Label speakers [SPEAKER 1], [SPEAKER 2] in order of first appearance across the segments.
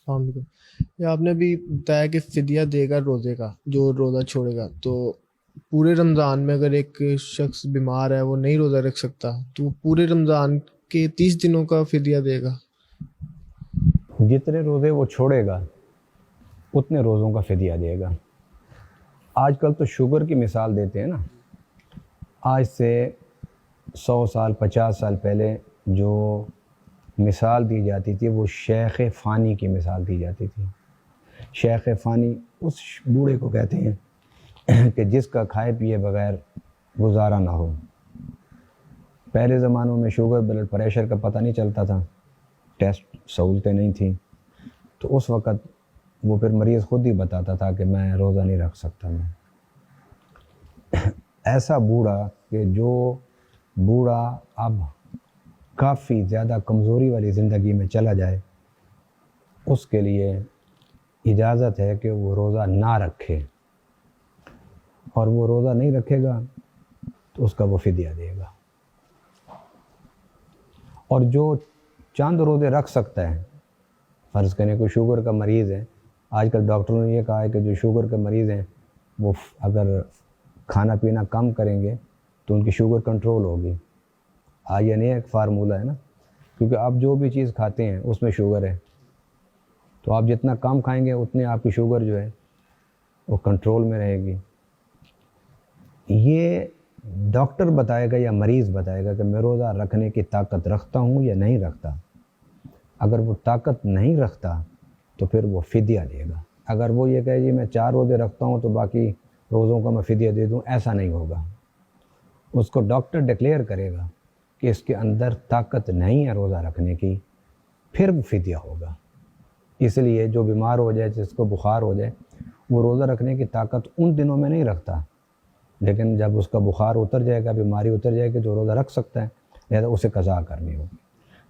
[SPEAKER 1] السلام علیکم. یہ آپ نے ابھی بتایا کہ فدیہ دے گا روزے کا جو روزہ چھوڑے گا، تو پورے رمضان میں اگر ایک شخص بیمار ہے وہ نہیں روزہ رکھ سکتا تو وہ پورے رمضان کے 30 دنوں کا فدیہ دے گا؟
[SPEAKER 2] جتنے روزے وہ چھوڑے گا اتنے روزوں کا فدیہ دے گا. آج کل تو شوگر کی مثال دیتے ہیں نا. آج سے 100 سال 50 سال پہلے جو مثال دی جاتی تھی وہ شیخ فانی کی مثال دی جاتی تھی. شیخ فانی اس بوڑھے کو کہتے ہیں کہ جس کا کھائے پیے بغیر گزارا نہ ہو. پہلے زمانوں میں شوگر بلڈ پریشر کا پتہ نہیں چلتا تھا، ٹیسٹ سہولتیں نہیں تھیں، تو اس وقت وہ پھر مریض خود ہی بتاتا تھا کہ میں روزہ نہیں رکھ سکتا. میں ایسا بوڑھا کہ جو بوڑھا اب کافی زیادہ کمزوری والی زندگی میں چلا جائے، اس کے لیے اجازت ہے کہ وہ روزہ نہ رکھے، اور وہ روزہ نہیں رکھے گا تو اس کا وہ فدیہ دے گا. اور جو چند روزے رکھ سکتا ہے، فرض کریں کوئی شوگر کا مریض ہے، آج کل ڈاکٹروں نے یہ کہا ہے کہ جو شوگر کے مریض ہیں وہ اگر کھانا پینا کم کریں گے تو ان کی شوگر کنٹرول ہوگی. یہ نہیں ایک فارمولہ ہے نا، کیونکہ آپ جو بھی چیز کھاتے ہیں اس میں شوگر ہے، تو آپ جتنا کم کھائیں گے اتنے آپ کی شوگر جو ہے وہ کنٹرول میں رہے گی. یہ ڈاکٹر بتائے گا یا مریض بتائے گا کہ میں روزہ رکھنے کی طاقت رکھتا ہوں یا نہیں رکھتا. اگر وہ طاقت نہیں رکھتا تو پھر وہ فدیہ دے گا. اگر وہ یہ کہے جی میں 4 روزے رکھتا ہوں تو باقی روزوں کا میں فدیہ دے دوں، ایسا نہیں ہوگا. اس کو ڈاکٹر ڈکلیئر کرے گا کہ اس کے اندر طاقت نہیں ہے روزہ رکھنے کی، پھر وہ فدیہ ہوگا. اس لیے جو بیمار ہو جائے، جس کو بخار ہو جائے، وہ روزہ رکھنے کی طاقت ان دنوں میں نہیں رکھتا، لیکن جب اس کا بخار اتر جائے گا، بیماری اتر جائے گی، تو روزہ رکھ سکتا ہے، لہذا اسے قضا کرنی ہوگی.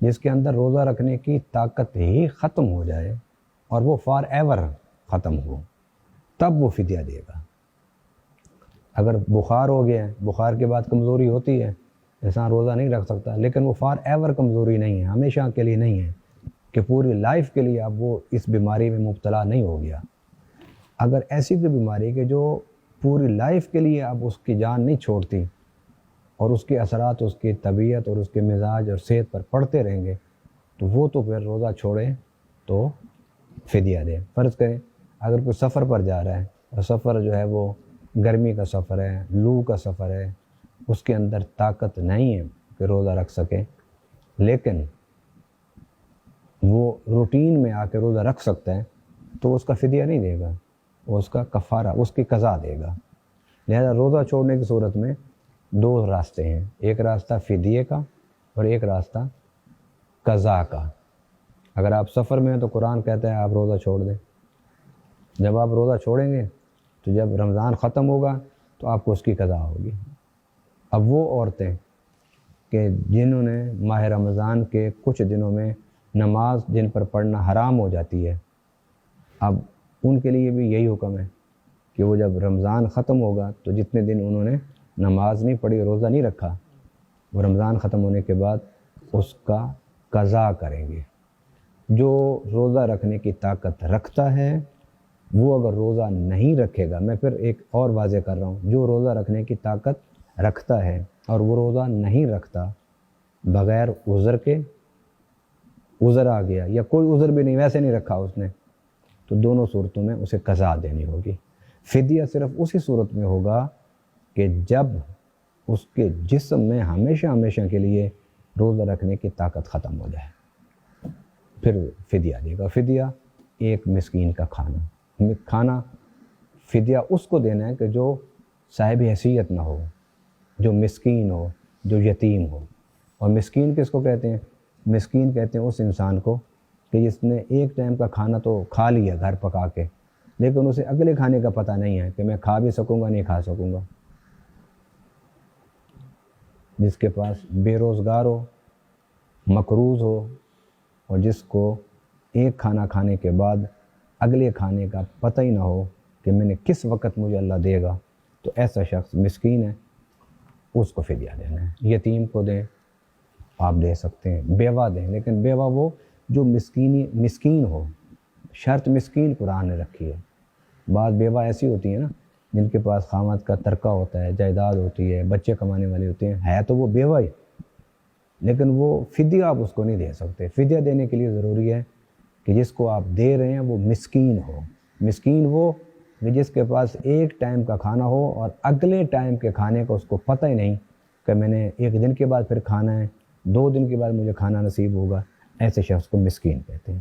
[SPEAKER 2] جس کے اندر روزہ رکھنے کی طاقت ہی ختم ہو جائے اور وہ فار ایور ختم ہو، تب وہ فدیہ دے گا. اگر بخار ہو گیا ہے، بخار کے بعد کمزوری ہوتی ہے، انسان روزہ نہیں رکھ سکتا، لیکن وہ فار ایور کمزوری نہیں ہے، ہمیشہ کے لیے نہیں ہے کہ پوری لائف کے لیے اب وہ اس بیماری میں مبتلا نہیں ہو گیا. اگر ایسی کوئی بیماری کہ جو پوری لائف کے لیے اب اس کی جان نہیں چھوڑتی اور اس کے اثرات اس کی طبیعت اور اس کے مزاج اور صحت پر پڑتے رہیں گے، تو وہ تو پھر روزہ چھوڑے تو فدیہ دے. فرض کریں اگر کوئی سفر پر جا رہا ہے اور سفر جو ہے وہ گرمی کا سفر ہے، لو کا سفر ہے، اس کے اندر طاقت نہیں ہے کہ روزہ رکھ سکے، لیکن وہ روٹین میں آ کے روزہ رکھ سکتا ہے، تو اس کا فدیہ نہیں دے گا، وہ اس کا کفارہ، اس کی قضا دے گا. لہذا روزہ چھوڑنے کی صورت میں 2 راستے ہیں، ایک راستہ فدیے کا اور ایک راستہ قضا کا. اگر آپ سفر میں ہیں تو قرآن کہتا ہے آپ روزہ چھوڑ دیں. جب آپ روزہ چھوڑیں گے تو جب رمضان ختم ہوگا تو آپ کو اس کی قضا ہوگی. اب وہ عورتیں کہ جنہوں نے ماہ رمضان کے کچھ دنوں میں نماز جن پر پڑھنا حرام ہو جاتی ہے، اب ان کے لیے بھی یہی حکم ہے کہ وہ جب رمضان ختم ہوگا تو جتنے دن انہوں نے نماز نہیں پڑھی، روزہ نہیں رکھا، وہ رمضان ختم ہونے کے بعد اس کا قضا کریں گے. جو روزہ رکھنے کی طاقت رکھتا ہے وہ اگر روزہ نہیں رکھے گا، میں پھر ایک اور واضح کر رہا ہوں، جو روزہ رکھنے کی طاقت رکھتا ہے اور وہ روزہ نہیں رکھتا بغیر عذر کے، عذر آ گیا یا کوئی عذر بھی نہیں، ویسے نہیں رکھا اس نے، تو دونوں صورتوں میں اسے قضا دینی ہوگی. فدیہ صرف اسی صورت میں ہوگا کہ جب اس کے جسم میں ہمیشہ ہمیشہ کے لیے روزہ رکھنے کی طاقت ختم ہو جائے، پھر فدیہ دے گا. فدیہ ایک مسکین کا کھانا فدیہ اس کو دینا ہے کہ جو صاحب حیثیت نہ ہو، جو مسکین ہو، جو یتیم ہو. اور مسکین کس کو کہتے ہیں؟ مسکین کہتے ہیں اس انسان کو کہ جس نے ایک ٹائم کا کھانا تو کھا لیا گھر پکا کے، لیکن اسے اگلے کھانے کا پتہ نہیں ہے کہ میں کھا بھی سکوں گا نہیں کھا سکوں گا. جس کے پاس بے روزگار ہو، مقروض ہو، اور جس کو ایک کھانا کھانے کے بعد اگلے کھانے کا پتہ ہی نہ ہو کہ میں نے کس وقت مجھے اللہ دے گا، تو ایسا شخص مسکین ہے، اس کو فدیہ دینا ہے. یتیم کو دیں، آپ دے سکتے ہیں، بیوہ دیں، لیکن بیوہ وہ جو مسکین ہو، شرط مسکین قرآن نے رکھی ہے. بعض بیوہ ایسی ہوتی ہیں نا جن کے پاس خامد کا ترکہ ہوتا ہے, جائیداد ہوتی ہے, بچے کمانے والے ہوتے ہیں, ہے تو وہ بیوہ ہی, لیکن وہ فدیہ آپ اس کو نہیں دے سکتے. فدیہ دینے کے لیے ضروری ہے کہ جس کو آپ دے رہے ہیں وہ مسکین ہو. مسکین وہ کہ جس کے پاس ایک ٹائم کا کھانا ہو اور اگلے ٹائم کے کھانے کا اس کو پتہ ہی نہیں کہ میں نے ایک دن کے بعد پھر کھانا ہے, 2 دن کے بعد مجھے کھانا نصیب ہوگا. ایسے شخص کو مسکین کہتے ہیں.